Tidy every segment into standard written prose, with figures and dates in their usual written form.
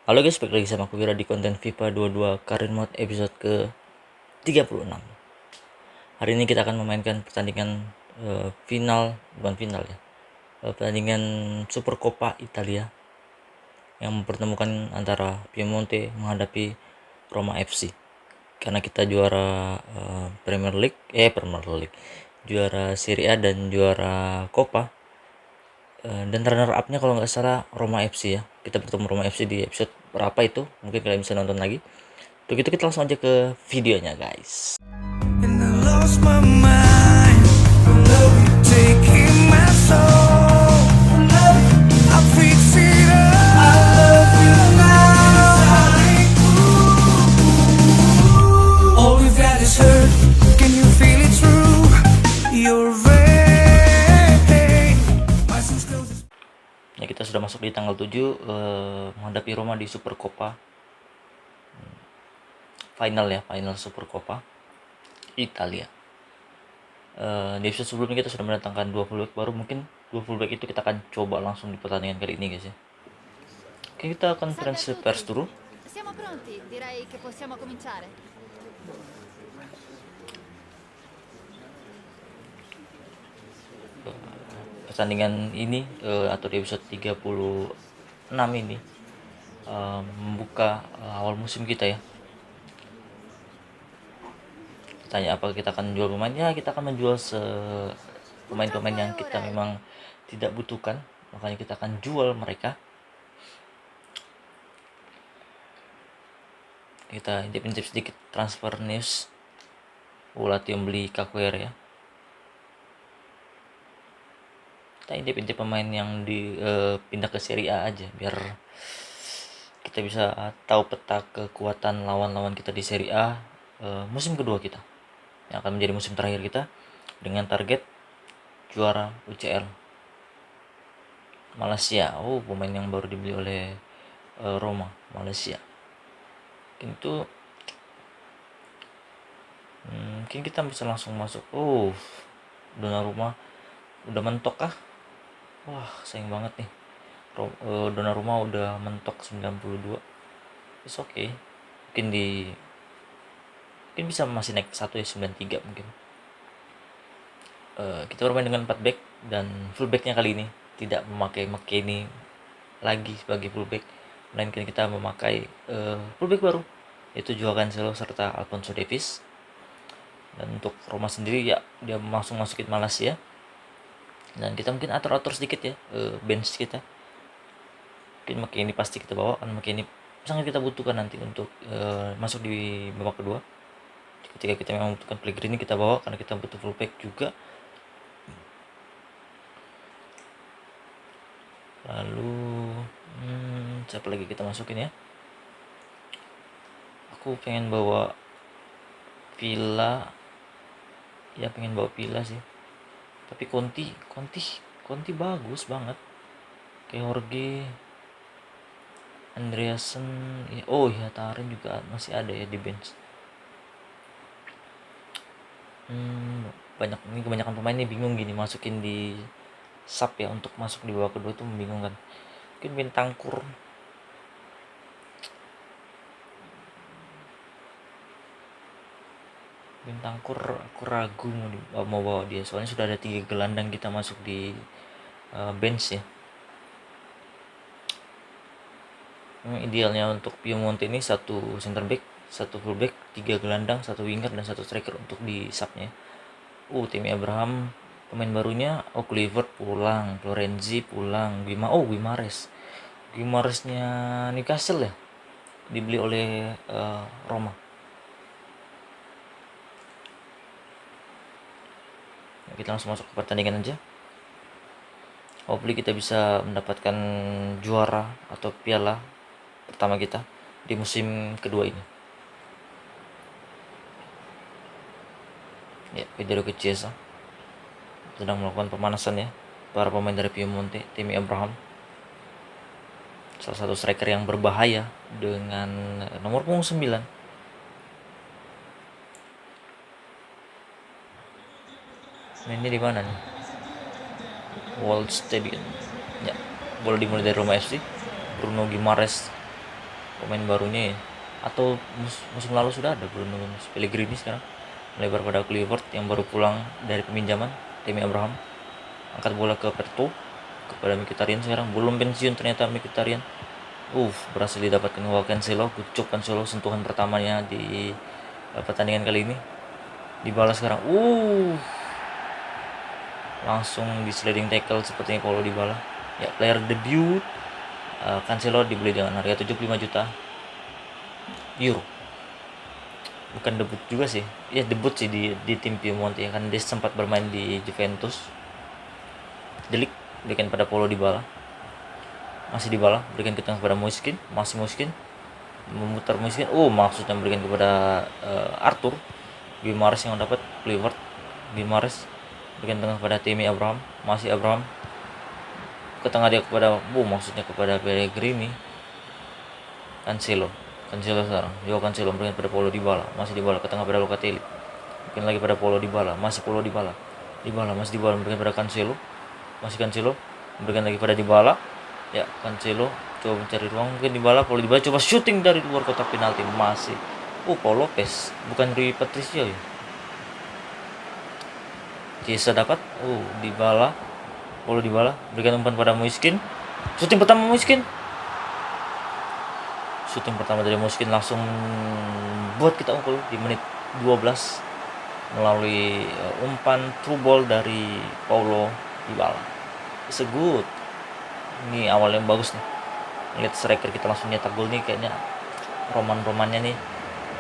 Halo guys, balik lagi sama aku Wira di konten FIFA 22 Karin Mode episode ke 36. Hari ini kita akan memainkan pertandingan pertandingan Super Coppa Italia yang mempertemukan antara Piemonte menghadapi Roma FC. Karena kita juara Premier League, juara Serie A dan juara Coppa. Dan runner up-nya kalau nggak salah Roma FC ya. Kita bertemu Roma FC di episode berapa itu? Mungkin kalian bisa nonton lagi. Untuk itu kita langsung aja ke videonya guys. Ya, kita sudah masuk di tanggal 7 menghadapi Roma di Super Coppa final Super Coppa Italia. Di episode sebelumnya kita sudah mendatangkan 2 fullback baru, mungkin 2 fullback itu kita akan coba langsung di pertandingan kali ini guys ya. Oke, kita konferensi pers dulu. Siamo pronti, direi che possiamo cominciare. Pertandingan ini atau di episode 36 ini membuka awal musim kita ya. Tanya apa kita akan jual pemain, ya kita akan menjual pemain-pemain yang kita memang tidak butuhkan, makanya kita akan jual mereka. Kita intip sedikit transfer news. Latium beli Kakuer ya. Kita intip pemain yang pindah ke Serie A aja biar kita bisa tahu peta kekuatan lawan-lawan kita di Serie A musim kedua kita, yang akan menjadi musim terakhir kita dengan target juara UCL Malaysia. Pemain yang baru dibeli oleh Roma Malaysia. Mungkin kita bisa langsung masuk. Donnarumma udah mentok kah? Wah, sayang banget nih. Donnarumma udah mentok 92. It's okay. Mungkin bisa masih naik 93 mungkin. Kita bermain dengan 4 back dan fullbacknya kali ini tidak memakai McKennie lagi sebagai fullback, melainkan kita memakai fullback baru, yaitu Joao Cancelo serta Alphonso Davies. Dan untuk Roma sendiri ya dia langsung masukin Malaysia. Dan kita mungkin atur sedikit ya bench kita. Mungkin McKennie pasti kita bawa, kan McKennie sangat kita butuhkan nanti untuk masuk di babak kedua. Ketika kita memang membutuhkan Pellegrini kita bawa karena kita butuh fullback juga. Lalu siapa lagi kita masukin ya? Aku pengen bawa Villa sih. Tapi Conti bagus banget. Kayak Jorge Andreasen ya. Tarin juga masih ada ya di bench. Kebanyakan pemain ini bingung gini masukin di sub ya, untuk masuk di babak kedua tuh membingungkan. Mungkin Bentancur aku ragu mau bawa dia, soalnya sudah ada 3 gelandang kita masuk di bench ya. Idealnya untuk Piemonte ini 1 center back, 1 fullback, 3 gelandang, 1 winger dan 1 striker untuk di subnya. Tammy Abraham pemain barunya, Kluivert pulang, Florenzi pulang, Guimaresnya Newcastle ya, dibeli oleh Roma. Kita langsung masuk ke pertandingan aja. Hopefully kita bisa mendapatkan juara atau piala pertama kita di musim kedua ini. Ya, Pedro Chiesa sedang melakukan pemanasan ya para pemain dari Piemonte. Tammy Abraham, salah satu striker yang berbahaya dengan nomor punggung 9. Ini di mana nih? World Stadium. Ya, bola dimulai dari Roma FC. Bruno Guimares pemain barunya ya, atau musim lalu sudah ada Bruno Pellegrini, sekarang melebar pada Kluivert yang baru pulang dari peminjaman. Tammy Abraham angkat bola ke Perto, kepada Mkhitaryan, sekarang belum pensiun ternyata Mkhitaryan. Berhasil didapatkan oleh Cancelo. Kucuk Cancelo, sentuhan pertamanya di pertandingan kali ini. Dibalas sekarang. Langsung di sliding tackle sepertinya Paulo Dybala. Ya, player debut. Cancelo dibeli dengan harga 75 juta euro. Bukan debut juga sih. Ya, debut sih di tim Piemonte ya, kan dia sempat bermain di Juventus. Delik berikan pada Paulo Dybala. Masih Dybala berikan ke tengah kepada Moiskin, masih Moiskin memutar Moiskin. Maksudnya berikan kepada Arthur. Guimaraes yang dapat Kluivert. Guimaraes berikan tengah kepada Tammy Abraham, masih Abraham ke tengah dia kepada maksudnya kepada Pellegrini. Cancelo sekarang Cancelo berikan pada Paulo Dybala, masih Dybala ke tengah pada Locatelli, berikan lagi pada Paulo Dybala, masih Paulo Dybala masih Dybala berikan pada Cancelo, masih Cancelo berikan lagi pada Dybala. Ya, Cancelo coba mencari ruang, mungkin Paulo Dybala coba shooting dari luar kotak penalti, masih Paul Lopez, bukan Rui Patricio ya. Chiesa dapat, Paulo Dybala berikan umpan pada Moiskin, shooting pertama dari Moiskin langsung buat kita unggul di menit 12 melalui umpan true ball dari Paulo Dybala. It's a good. Ini awal yang bagus nih. Lihat striker kita langsung nyetak gol nih, kayaknya romannya nih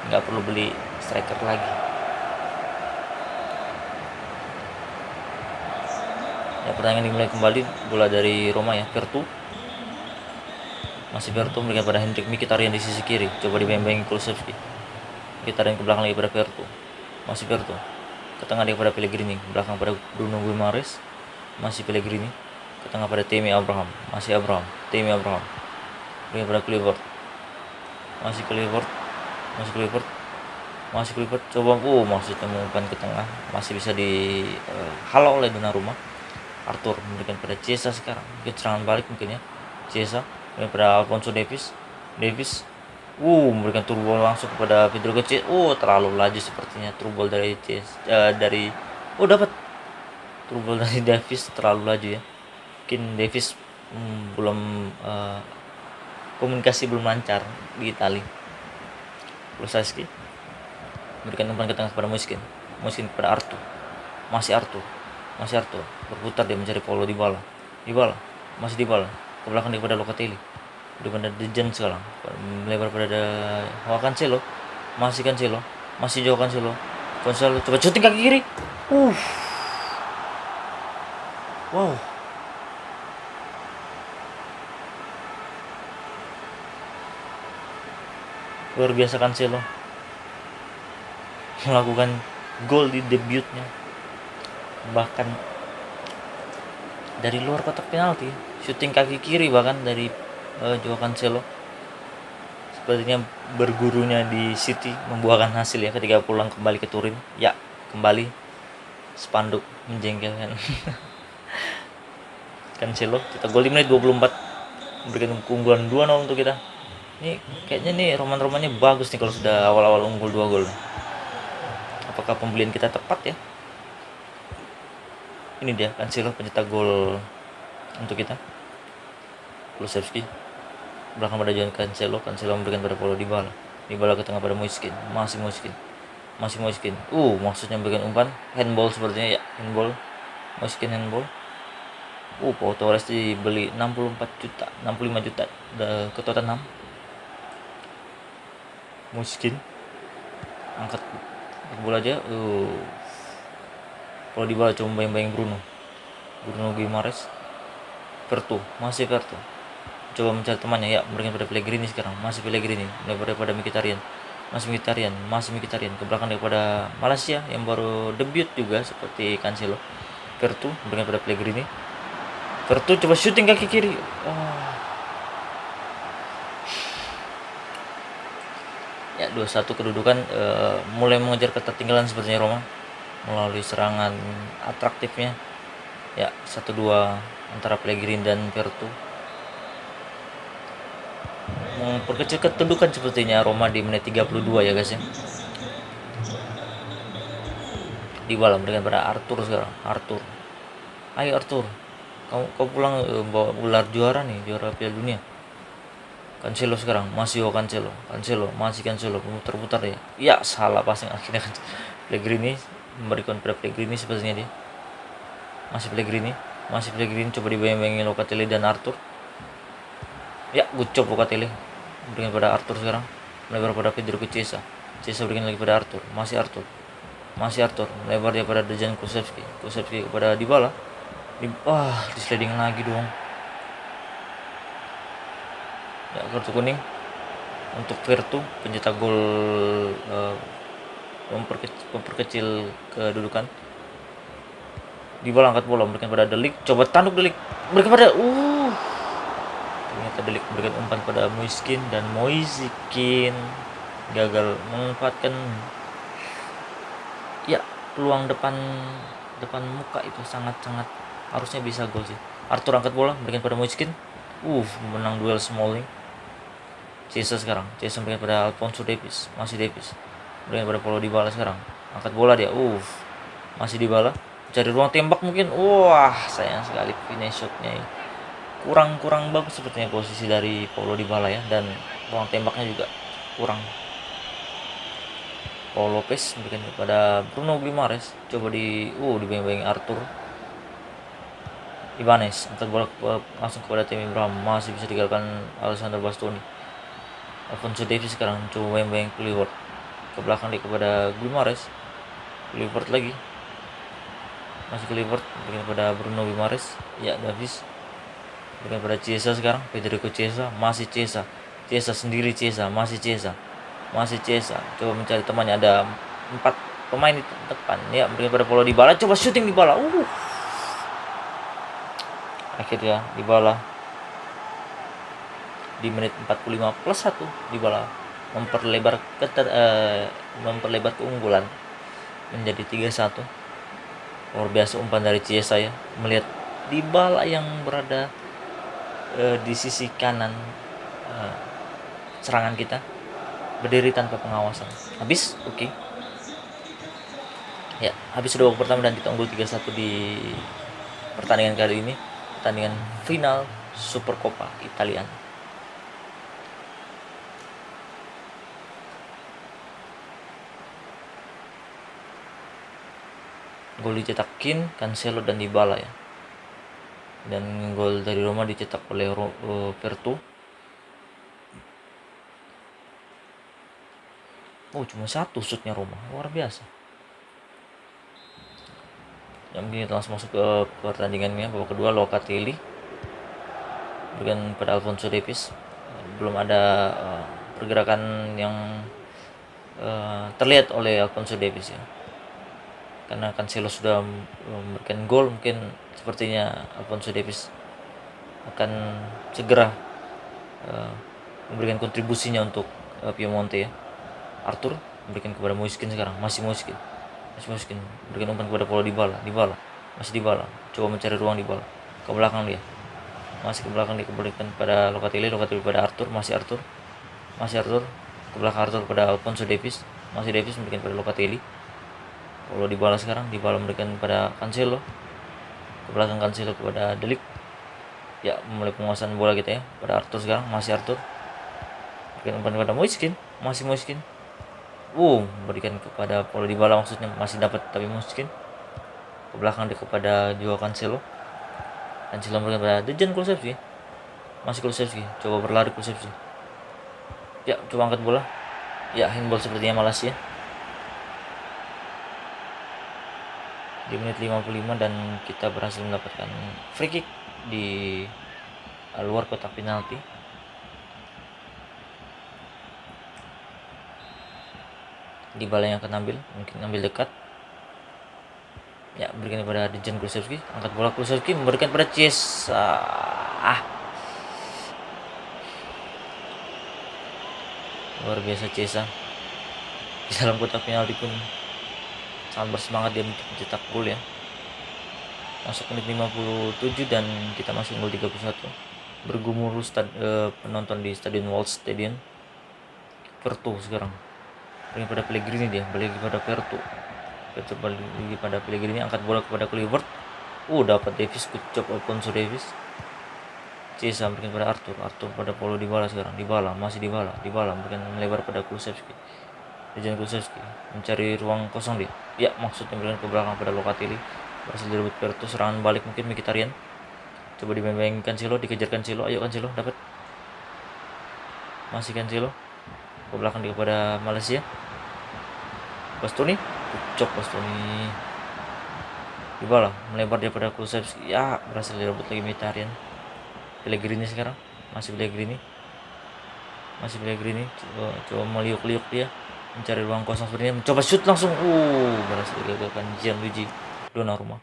nggak perlu beli striker lagi. Ya, pertandingan dimulai kembali. Bola dari Roma ya, Vertu. Masih Vertu memberikan pada Henrik Mkhitaryan di sisi kiri. Coba dibayang-bayangin Kulusevski. Mkhitaryan ke belakang lagi pada Vertu. Masih Vertu. Ke tengah dia pada Pellegrini. Belakang pada Bruno Guimaraes. Masih Pellegrini. Ke tengah pada Tammy Abraham. Masih Abraham. Tammy Abraham. Berikan pada Kluivert. Masih Kluivert. Coba maksudnya mengumpan ke tengah. Masih bisa dihalau oleh Donnarumma. Arthur memberikan pada Chiesa sekarang. Mungkin serangan balik mungkin ya. Chiesa pada Alphonso Davies. Memberikan turbo langsung kepada Pedro Gocce. Terlalu laju sepertinya turbo dari dapat turbo dari Davies, terlalu laju ya. Mungkin Davies belum komunikasi belum lancar di Itali. Kulusevski memberikan umpan ke tengah kepada Moiskin kepada Arthur. Masih Arthur berputar dia mencari Paulo Dybala. Masih Dybala ke belakang dia kepada Locatelli. Depan Dejan sekarang melebar pada Cancelo. Masih Joao Cancelo coba shooting kaki kiri. Luar biasa Cancelo melakukan gol di debutnya, bahkan dari luar kotak penalti, shooting kaki kiri bahkan dari Joao Cancelo. Sepertinya bergurunya di City membuahkan hasil ya ketika pulang kembali ke Turin. Ya, kembali spanduk menjengkelkan. Cancelo kita gol di menit 24, memberikan keunggulan 2-0 untuk kita. Ini kayaknya nih romannya bagus nih kalau sudah awal-awal unggul 2 gol. Apakah pembelian kita tepat ya? Ini dia Cancelo pencetak gol untuk kita. Kulusevski belakang pada Joao Cancelo memberikan pada Paulo Dybala ke tengah pada Moiskin. Masih Moiskin. Maksudnya memberikan umpan handball sepertinya ya, handball. Moiskin handball. Pau Torres dibeli 65 juta ke Tottenham. Moiskin angkat bola aja. Kalau Dybala coba bayang-bayang Bruno Guimaraes. Masih Vertu coba mencari temannya ya, memberikan pada Pellegrini sekarang. Masih Pellegrini daripada Mkhitaryan. Masih Mkhitaryan ke belakang daripada Malaysia yang baru debut juga seperti Cancelo. Vertu memberikan pada Pellegrini. Vertu coba shooting kaki kiri. Ya, 2-1 kedudukan. Mulai mengejar ketertinggalan sepertinya Roma melalui serangan atraktifnya. Ya, 1-2 antara Pellegrini dan Vertu memperkecil kedudukan sepertinya Roma di menit 32 ya guys ya. Dybala memberikan pada Arthur sekarang. Arthur, ayo Arthur, kau pulang bawa gelar juara nih, juara Piala Dunia. Cancelo sekarang, masih Cancelo, masih Cancelo, putar-putar ya. Ya salah passing akhirnya kan. Pellegrini memberikan pada Pellegrini sepertinya dia. Masih Pellegrini coba dibayang-bayangi Locatelli dan Arthur. Ya, good job Locatelli. Berikan pada Arthur sekarang. Melebar pada Pedro ke Chiesa. Berikan lagi pada Arthur. Masih Arthur. Melebar dia pada Dejan Kulusevski kepada Dybala. Di sliding lagi dong. Ya, kartu kuning untuk Vertu, pencetak gol memperkecil kedudukan. Dybala angkat bola, memberikan pada De Ligt, coba tanduk De Ligt, berikan pada ternyata De Ligt memberikan umpan pada Moiskin, dan Moiskin gagal memanfaatkan ya peluang depan muka itu. Sangat harusnya bisa gol sih. Arthur angkat bola, berikan pada Moiskin, menang duel Smalling. Chiesa memberikan pada Alphonso Davies, masih Davies, berikan pada Paulo Dybala sekarang, angkat bola dia, masih Dybala, cari ruang tembak mungkin. Sayang sekali finish shotnya kurang bagus sepertinya posisi dari Paulo Dybala ya, dan ruang tembaknya juga kurang. Paul Lopez memberikan kepada Bruno Guimaraes, coba dibayang-bayang Arthur. Ibanez angkat bola langsung kepada Tammy Abraham, masih bisa digalakkan Alessandro Bastoni. Alphonso Davies sekarang coba bayang-bayang Kluivert, ke belakang dia kepada Guimaraes. Kluivert lagi, masih Kluivert, berikan kepada Bruno Guimaraes. Ya, Davies berikan pada Chiesa sekarang, Federico Chiesa, masih Chiesa sendiri, masih Chiesa, coba mencari temannya, ada 4 pemain di depan ya, berikan pada Paulo Dybala, coba shooting Dybala. Akhirnya Dybala di menit 45 plus 1 Dybala memperlebar keunggulan menjadi 3-1. Luar biasa umpan dari Chiesa ya, melihat Dybala yang berada di sisi kanan serangan kita berdiri tanpa pengawasan. Habis, oke. Ya, habis sudah babak pertama dan kita unggul 3-1 di pertandingan kali ini, pertandingan final Supercoppa Italia. Gol dicetak Kean, Cancelo dan Dybala ya. Dan gol dari Roma dicetak oleh Vertu. Cuma 1 shootnya Roma, luar biasa. Yang mungkin kita langsung masuk ke pertandingannya. Babak kedua, Locatelli berikan pada Alphonso Davies. Belum ada pergerakan yang terlihat oleh Alphonso Davies ya, karena Cancelo sudah memberikan gol. Mungkin sepertinya Alphonso Davies akan segera memberikan kontribusinya untuk Piemonte ya. Arthur memberikan kepada Moiskin sekarang, masih Moiskin, berikan umpan kepada Paulo Dybala, masih Dybala, coba mencari ruang Dybala, ke belakang dia, berikan pada Locatelli pada Arthur, masih Arthur, ke belakang Arthur pada Alphonso Davies, masih Davies memberikan pada Locatelli. Paulo Dybala sekarang, memberikan pada Cancelo, ke belakang Cancelo kepada De Ligt. Ya, mulai penguasaan bola kita ya, pada Arthur sekarang, masih Arthur, berikan umpan kepada Moiskin, masih Moiskin, berikan kepada Paulo Dybala, maksudnya masih dapat tapi Moiskin, ke belakang dia kepada Joao Cancelo memberikan kepada Dejan Kulusevski, masih Kulusevski, coba berlari Kulusevski, ya coba angkat bola, ya handball sepertinya Malaysia. Di menit 55 dan kita berhasil mendapatkan free kick di luar kotak penalti. Dybala yang akan ambil dekat. Ya, berikan kepada Dejan Kulusevski, angkat bola Kulusevski, memberikan pada Chiesa. Luar biasa Chiesa. Di dalam kotak penalti pun sangat bersemangat dia untuk mencetak gol ya. Masuk menit 57 dan kita masih unggul 3-1. bergumul penonton di Stadion Waldstadion. Vertu sekarang balik pada Pellegrini, dia balik pada Vertu balik pada Pellegrini, angkat bola kepada Kluivert. Dapat Davis, good job Alphonso Davis. Chiesa berikan pada Arthur pada Paulo Dybala. Sekarang Dybala berikan melebar pada Kulusevski. Dejan Kulusevski mencari ruang kosong dia. Ya, maksudnya berikan ke belakang pada Locatelli. Berhasil direbut Vertu, serangan balik mungkin Mkhitaryan. Coba dimainkan Cancelo, dikejar Cancelo. Ayo Cancelo, dapat. Masih Cancelo. Ke belakang dia kepada Malaysia. Bastoni, cocok Bastoni. Dybala melebar dia pada Kulusevski. Ya, berhasil direbut lagi Mkhitaryan. Pellegrini sekarang, masih Pellegrini. Coba meliuk-liuk dia, mencari ruang kosong sebenarnya, mencoba shoot langsung. Berhasil digagalkan Gianluigi Donnarumma.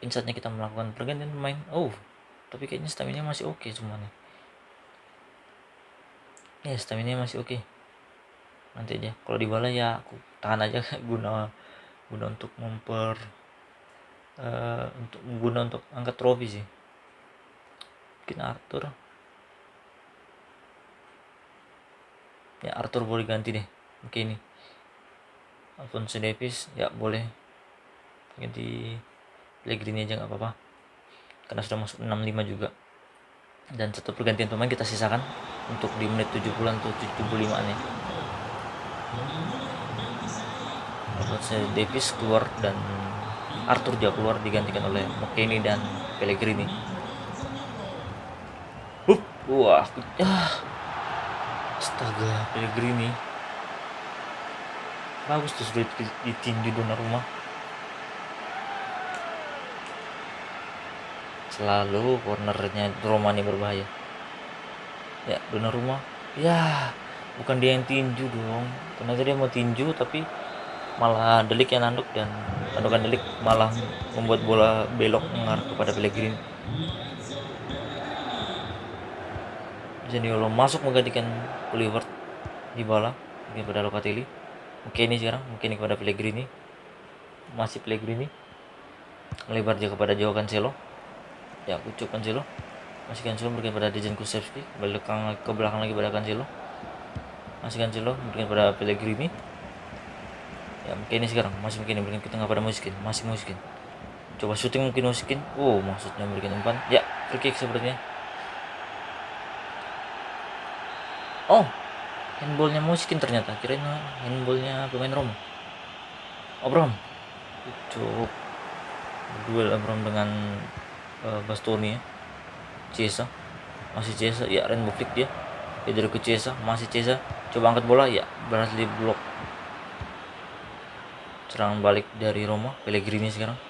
Saatnya kita melakukan pergantian pemain. Tapi kayaknya stamina masih oke cuman. Ya, stamina masih oke. Nanti aja. Kalau Dybala ya aku tahan aja guna untuk untuk angkat trofi sih. Mungkin Arthur boleh ganti deh. Oke, ini Alphonso Davies ya boleh ganti Pellegrini aja, nggak apa-apa karena sudah masuk 65 juga. Dan satu pergantian pemain kita sisakan untuk di menit 70-an atau 75-an ya. Alphonso Davies keluar dan Arthur juga keluar, digantikan oleh McKennie dan Pellegrini. Astaga, Pellegrini bagus tuh, sudah ditinju Donnarumma. Selalu cornernya Romani berbahaya. Ya, Donnarumma. Ya, bukan dia yang tinju dong. Ternyata dia mau tinju tapi malah De Ligt yang nanduk, dan tandukan De Ligt malah membuat bola belok mengarah kepada Pellegrini. Zaniolo masuk menggantikan Kluivert. Dybala kepada Locatelli. Ini sekarang mungkin kepada Pellegrini. Masih Pellegrini melebar dia kepada Joao Cancelo. Ya, kucuk Cancelo. Masih Cancelo berikan pada Dejan Kulusevski. Ke belakang lagi pada Cancelo. Masih Cancelo berikan pada Pellegrini. Ya, ini sekarang masih mungkin berikan ke tengah pada Muskin. Masih Muskin. Coba syuting mungkin Muskin. Maksudnya berikan umpan. Ya, free kick sepertinya. Handballnya Muskin ternyata. Kirain handballnya pemain Roma. Abraham. Cukup duel Abraham dengan Bastoni ya. Chiesa. Masih Chiesa. Ya, rainbow flick dia. Dari ke Chiesa. Masih Chiesa. Coba angkat bola. Ya, berhasil di blok. Serangan balik dari Roma. Pellegrini sekarang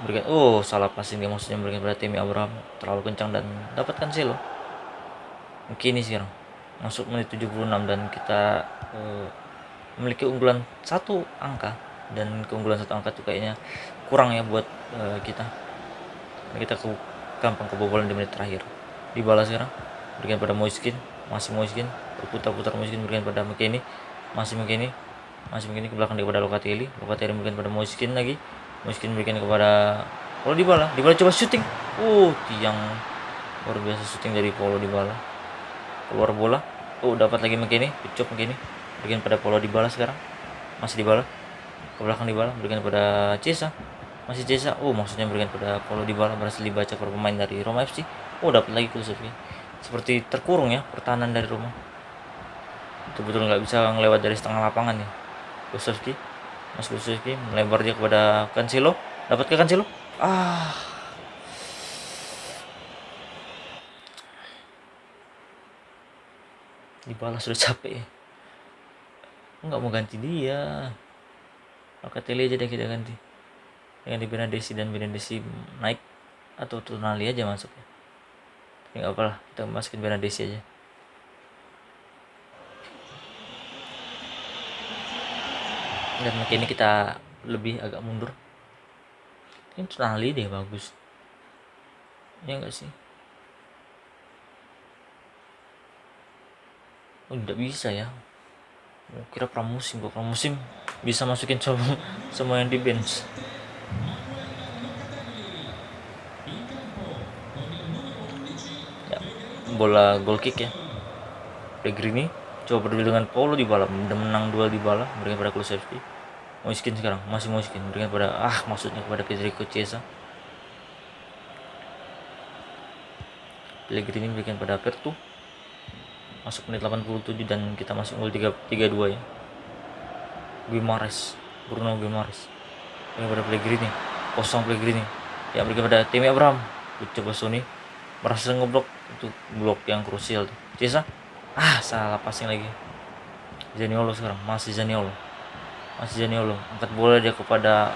berikan. Salah passing dia, maksudnya berikan pada Tammy Abraham. Terlalu kencang dan dapat Cancelo. Ini sekarang masuk menit 76 dan kita memiliki unggulan 1 angka, dan keunggulan 1 angka itu kayaknya kurang ya buat kita. Kita gampang kebobolan di menit terakhir. Dybala sekarang berikan pada Moiskin. Masih Moiskin, berputar-putar Moiskin berikan pada McKennie. Masih McKennie ke belakang kepada Locatelli berikan pada Moiskin lagi. Moiskin berikan kepada Paulo Dybala. Dybala coba syuting. Tiang luar biasa syuting dari Paulo Dybala. Keluar bola. Dapat lagi McKennie. Cucuk McKennie berikan pada Paulo Dybala sekarang. Masih Dybala ke belakang, Dybala berikan pada Chiesa. Masih Chiesa. Maksudnya berikan pada Paulo Dybala. Berhasil dibaca para pemain dari Roma FC. Dapat lagi Kulusevski. Seperti terkurung ya pertahanan dari Roma. Betul-betul nggak bisa ngelewat dari setengah lapangan ya. Kulusevski melebar dia kepada Cancelo. Dapat ke Cancelo. Dybala sudah capek ya. Nggak mau ganti dia. Locatelli aja deh kita ganti. Ganti Benadesi, dan Benadesi naik atau Tonali aja masuk ya. Tapi nggak apa-apa, kita masukin Benadesi aja. Dan mungkin ini kita lebih agak mundur. Ini Tonali deh bagus. Ya enggak sih? Tidak bisa ya. Kira pramusim bisa masukin semua yang di bench. bola goal kick ya. Pellegrini coba berduel dengan Paulo Dybala, menang duel Dybala, berikan pada Kulusevski. Moiskin sekarang masih Moiskin, berikan pada maksudnya kepada Federico Chiesa. Pellegrini berikan pada Pertu, masuk menit 87 dan kita masuk gol 3-2 ya. Bruno Guimaraes berikan pada Pellegrini, kosong Pellegrini ya, berikan pada Tammy Abraham. Coba Sony berhasil ngeblok, itu blok yang krusial tuh. Chiesa salah passing lagi. Zaniolo sekarang masih Zaniolo, angkat bola dia kepada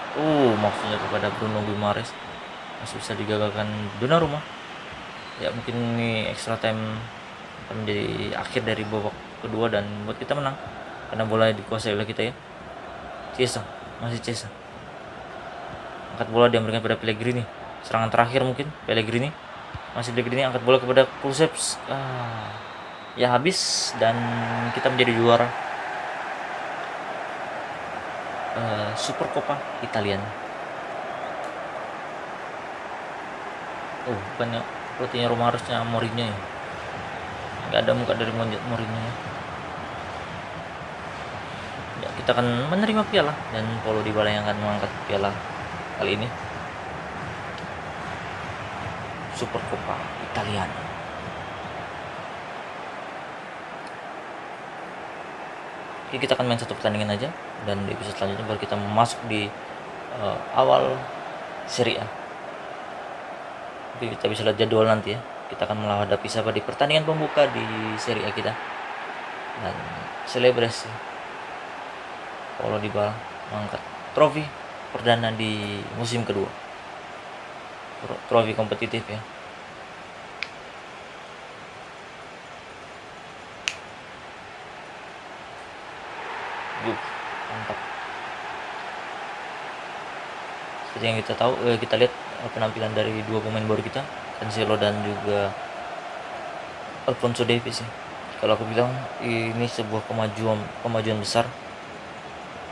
maksudnya kepada Bruno Guimaraes, masih bisa digagalkan Donnarumma ya. Mungkin ini extra time akan menjadi akhir dari babak kedua dan buat kita menang karena bola dikuasai oleh kita ya. Chiesa angkat bola, dia memberikan pada Pellegrini, serangan terakhir mungkin. Pellegrini angkat bola kepada Kulusevski, ya habis dan kita menjadi juara Supercoppa Italian. Bukannya pelatihnya Roma, harusnya Mourinho ya. Nggak ada muka dari Mourinho ya. Kita akan menerima piala dan Paulo Dybala yang akan mengangkat piala kali ini, Supercoppa Italian. Oke, kita akan main satu pertandingan aja dan di episode selanjutnya baru kita masuk di awal Serie A. Jadi kita bisa lihat jadwal nanti ya. Kita akan menghadapi siapa di pertandingan pembuka di Serie A kita. Dan selebrasi Paulo Dybala mengangkat trofi perdana di musim kedua. Trofi kompetitif ya. Mantap. Seperti yang kita tahu, kita lihat penampilan dari dua pemain baru kita, Cancelo dan juga Alphonso Davies ya. Kalau aku bilang ini sebuah kemajuan besar.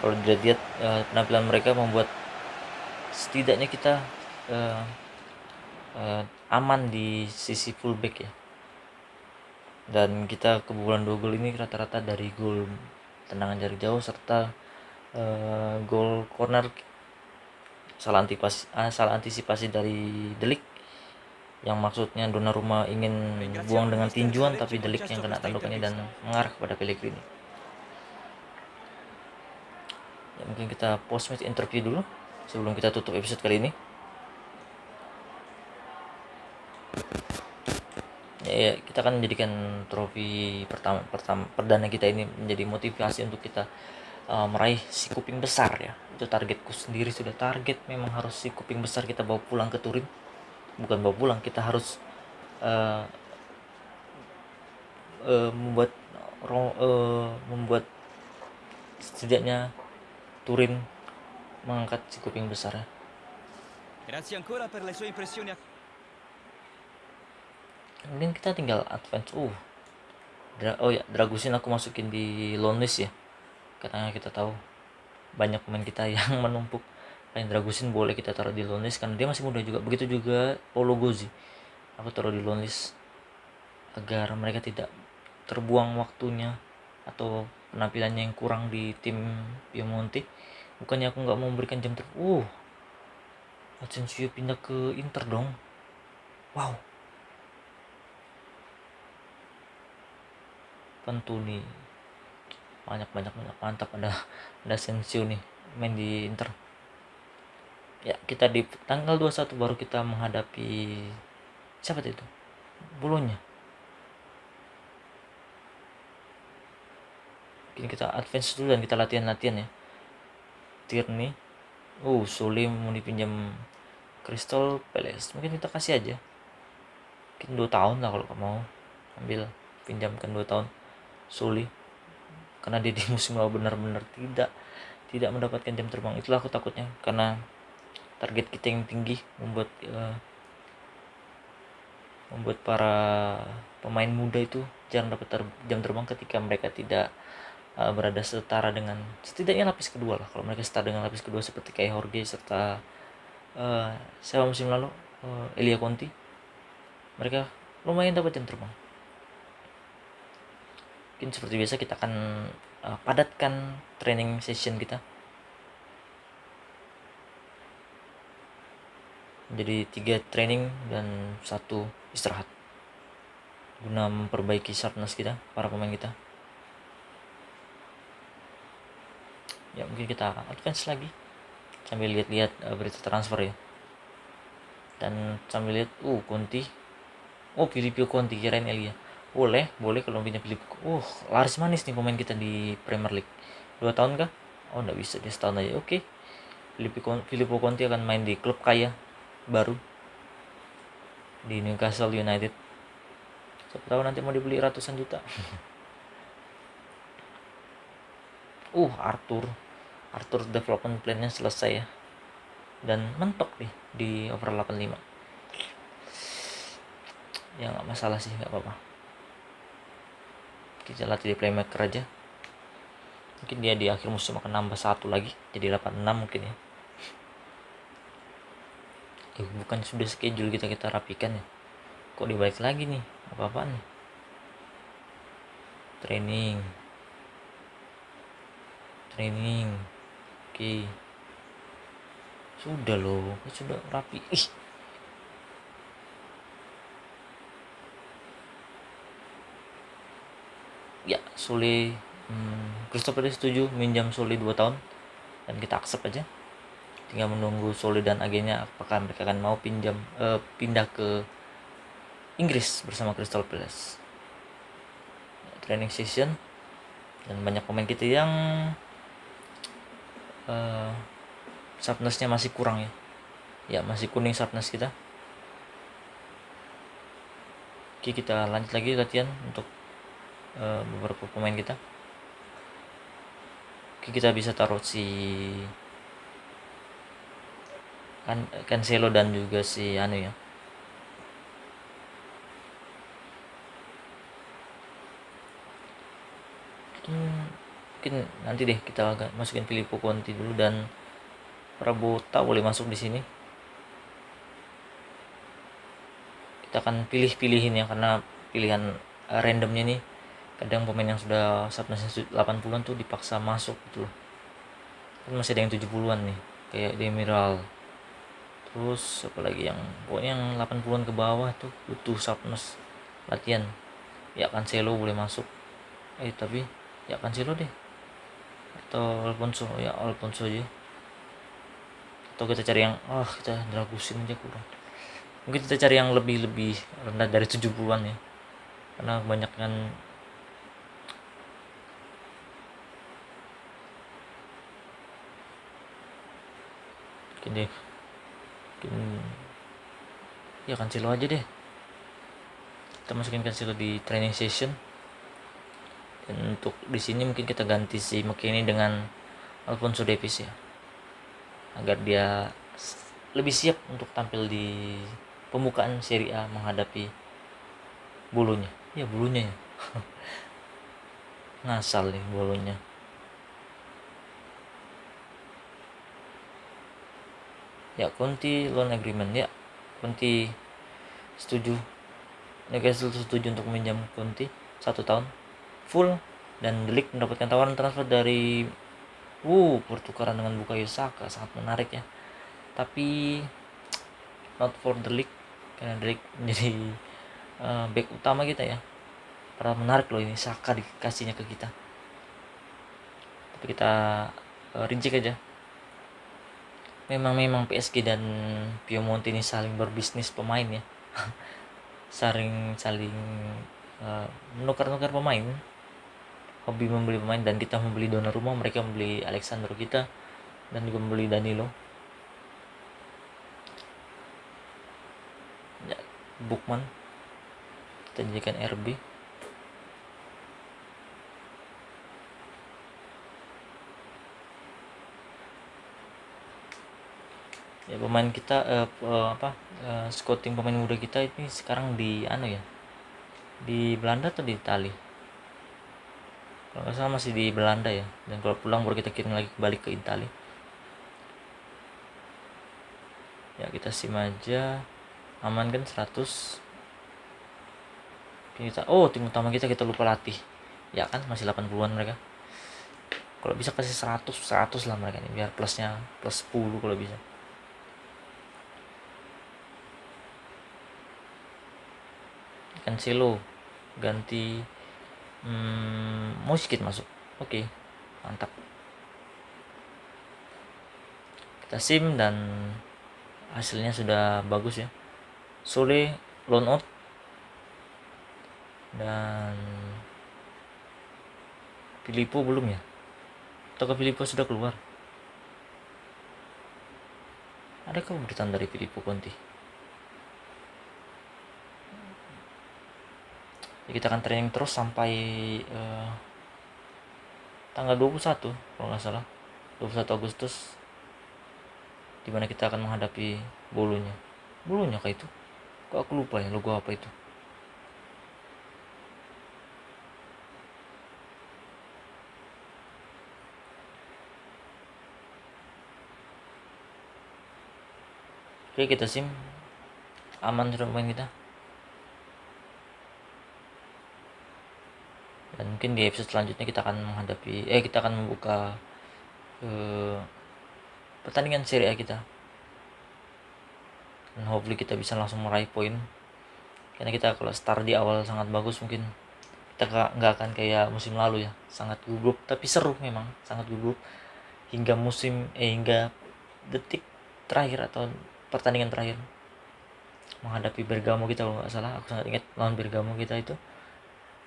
Kalau dilihat penampilan mereka membuat setidaknya kita aman di sisi fullback ya. Dan kita kebobolan 2 gol ini rata-rata dari gol tendangan jarak jauh serta gol corner kick. Salah antisipasi dari De Ligt, yang maksudnya Donnarumma ingin buang dengan tinjuan tapi De Ligt yang kena tandukannya dan mengarah kepada Pellegrini ya. Mungkin kita post match interview dulu sebelum kita tutup episode kali ini ya. Kita akan menjadikan trofi pertama perdana kita ini menjadi motivasi untuk kita meraih si kuping besar ya. Itu targetku sendiri, sudah target memang harus si kuping besar kita bawa pulang ke Turin. Bukan bawa pulang, kita harus membuat setidaknya Turin mengangkat si kuping besar ya. Grazie ancora per le sue impressioni. Kemudian kita tinggal advance. Dragusin aku masukin di long list ya, karena kita tahu banyak pemain kita yang menumpuk. Kayak Dragusin boleh kita taruh di long list karena dia masih muda juga. Begitu juga Paulo Gozzi, aku taruh di long list agar mereka tidak terbuang waktunya atau penampilannya yang kurang di tim Piemonte. Bukannya aku nggak mau memberikan jam Asensio pindah ke Inter dong. Wow, Pantuni banyak mantap. Ada Asensio nih main di Inter ya. Kita di tanggal 21 baru kita menghadapi siapa itu, Bolonya. Mungkin kita advance dulu dan kita latihan ya. Tierney, Sule mau dipinjam Crystal Palace, mungkin kita kasih aja mungkin 2 tahun lah kalau kamu mau ambil, pinjamkan 2 tahun Sule, karena dia di musim lalu benar-benar tidak mendapatkan jam terbang. Itulah aku takutnya, karena target kita yang tinggi membuat para pemain muda itu jarang dapat jam terbang ketika mereka tidak berada setara dengan setidaknya lapis kedua lah. Kalau mereka setara dengan lapis kedua seperti kayak Jorge serta siapa musim lalu Elia Conti, mereka lumayan dapat jam terbang. Mungkin seperti biasa kita akan padatkan training session kita jadi 3 training dan 1 istirahat guna memperbaiki sharpness kita, para pemain kita. Ya mungkin kita advance lagi sambil lihat-lihat berita transfer ya, dan sambil lihat Conti, Filippo Conti, kirain Elia. Boleh kalau pindah Filippo. Laris manis nih pemain kita di Premier League. 2 tahun kah? Nggak bisa, dia setahun aja. Oke. Filippo Conti akan main di klub kaya baru di Newcastle United. Siapa tahu nanti mau dibeli ratusan juta. Arthur development plan-nya selesai ya, dan mentok nih di over 85. Ya nggak masalah sih, nggak apa-apa. Kita latih di playmaker aja. Mungkin dia di akhir musim akan nambah 1 lagi jadi 86 mungkin ya. Bukan sudah schedule kita rapikan ya, kok dibalik lagi nih, apa-apaan nih. Training oke. Sudah loh, sudah rapi. Ya Sule, Christopher setuju minjam Sule 2 tahun dan kita accept aja. Tinggal menunggu Sule dan agennya apakah mereka akan mau pindah ke Inggris bersama Crystal Palace. Training session dan banyak pemain kita yang sharpness-nya masih kurang ya, masih kuning sharpness kita. Oke, kita lanjut lagi latihan untuk beberapa pemain kita. Oke, kita bisa taruh si Cancelo dan juga si ya. Mungkin nanti deh kita masukin Filippo Conti dulu, dan Rabota boleh masuk di sini. Kita akan pilih-pilihin ya, karena pilihan randomnya nih kadang pemain yang sudah sharpness 80-an tuh dipaksa masuk gitu loh. Kan masih ada yang 70-an nih kayak Demiral. Terus apalagi yang pokoknya yang 80-an ke bawah tuh butuh sharpness latihan. Ya Cancelo boleh masuk. Tapi ya Cancelo deh. Atau Alfonso aja. Atau kita cari yang kita Dragusin aja kurang. Mungkin kita cari yang lebih rendah dari 70-an ya. Karena kebanyakan mungkin ya Cancelo aja deh. Kita masukin Cancelo di training session. Dan untuk di sini mungkin kita ganti si McKennie dengan Alphonso Davies ya, agar dia lebih siap untuk tampil di pembukaan Serie A menghadapi Bolonya ya. Ngasal nih Bolonya. Ya Conti loan agreement ya, Conti setuju, Newcastle setuju untuk meminjam Conti 1 tahun full, dan De Ligt mendapatkan tawaran transfer dari pertukaran dengan Bukayo Saka, sangat menarik ya. Tapi not for De Ligt, karena De Ligt menjadi back utama kita ya. Padahal menarik loh ini Saka dikasihnya ke kita. Tapi kita reject aja. Memang PSG dan Piemonte ini saling berbisnis pemain ya. saling menukar-nukar pemain, hobi membeli pemain, dan kita membeli Donnarumma, mereka membeli Alexander kita, dan juga membeli Danilo. Ya, Bookman kita jadikan RB. Ya pemain kita scouting pemain muda kita ini sekarang di di Belanda atau di Itali, kalau nggak salah masih di Belanda ya, dan kalau pulang baru kita kirim lagi balik ke Itali. Ya kita sim aja, aman kan 100. Kita tim utama kita lupa latih. Ya kan masih 80-an mereka. Kalau bisa kasih 100 lah mereka ini, biar plusnya plus 10 kalau bisa. Cancelo ganti mau sedikit masuk. Oke, mantap. Kita sim dan hasilnya sudah bagus ya. Sole loan out dan Filippo belum ya? Atau Filippo sudah keluar? Adakah pemberitaan dari Filippo Conti? Ya, kita akan training terus sampai tanggal 21 kalau nggak salah, 21 Agustus, dimana kita akan menghadapi Bolonya kayak itu. Kok aku lupa ya logo apa itu. Oke, kita sim, aman sudah pemain kita. Dan mungkin di episode selanjutnya kita akan membuka pertandingan Serie A kita. Dan hopefully kita bisa langsung meraih poin. Karena kita kalau start di awal sangat bagus, mungkin kita nggak akan kayak musim lalu ya, sangat gugup, tapi seru memang, sangat gugup hingga hingga detik terakhir atau pertandingan terakhir menghadapi Bergamo kita kalau nggak salah. Aku sangat ingat lawan Bergamo kita itu,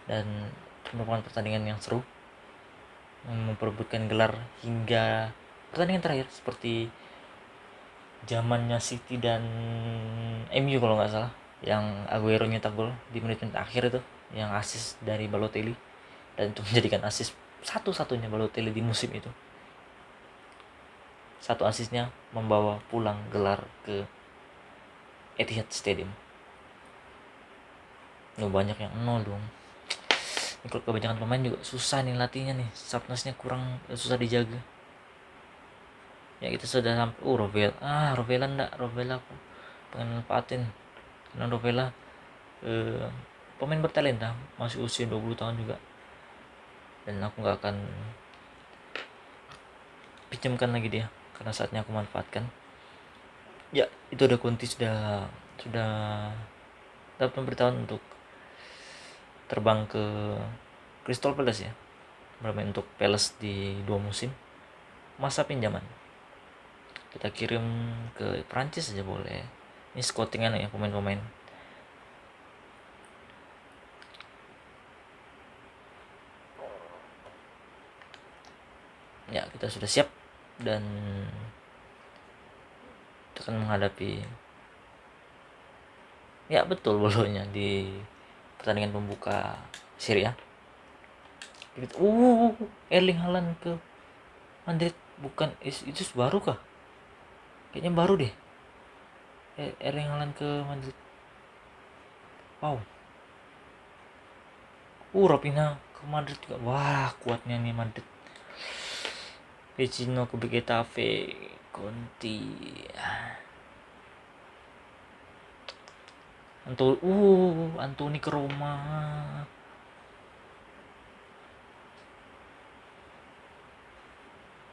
dan merupakan pertandingan yang seru, memperebutkan gelar hingga pertandingan terakhir, seperti zamannya City dan MU kalau nggak salah, yang Aguero nyetak gol di menit-menit akhir itu, yang assist dari Balotelli, dan itu menjadikan assist satu-satunya Balotelli di musim itu. Satu assistnya membawa pulang gelar ke Etihad Stadium. Banyak yang 0 dong. Kalau kebanyakan pemain juga susah nih latihnya nih, sharpness-nya kurang, susah dijaga. Ya kita sudah sampai Rovella aku pengen manfaatin, karena Rovella pemain bertalenta, masih usia 20 tahun juga, dan aku nggak akan pinjamkan lagi dia karena saatnya aku manfaatkan. Ya, itu udah Conti sudah dapat pemberitahuan untuk terbang ke Crystal Palace ya, bermain untuk Palace di 2 musim, masa pinjaman. Kita kirim ke Prancis aja boleh. Ini scoutingan ya pemain-pemain. Ya, kita sudah siap dan kita akan menghadapi, ya betul, Bolonya di pertandingan pembuka Serie A. Erling Haaland ke Madrid, bukan itu baru kah? Kayaknya baru deh. Erling Haaland ke Madrid. Wow. Rapinha ke Madrid juga. Wah, kuatnya nih Madrid. Vecino ke Getafe, Conti. Anthony ke Roma.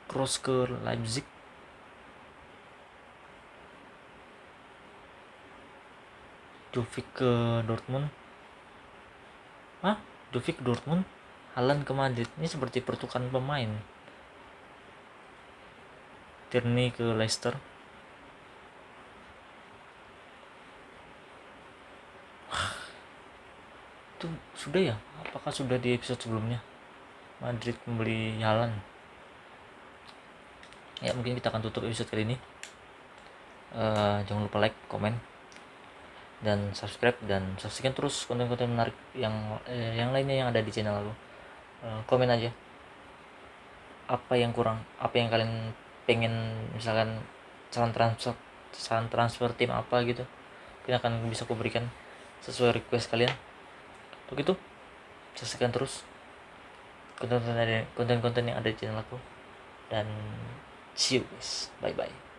Kroos ke Leipzig. Jovic ke Dortmund. Jovic ke Dortmund, Haaland ke Madrid. Ini seperti pertukaran pemain. Tierney ke Leicester. Itu sudah ya? Apakah sudah di episode sebelumnya? Madrid membeli Haaland. Ya, mungkin kita akan tutup episode kali ini. Jangan lupa like, komen, dan subscribe, dan saksikan terus konten-konten menarik yang lainnya yang ada di channel aku. Komen aja apa yang kurang, apa yang kalian pengen, misalkan saran transfer tim apa gitu, mungkin akan bisa aku berikan sesuai request kalian. Untuk itu saksikan terus konten-konten yang ada di channel aku, dan see you guys, bye bye.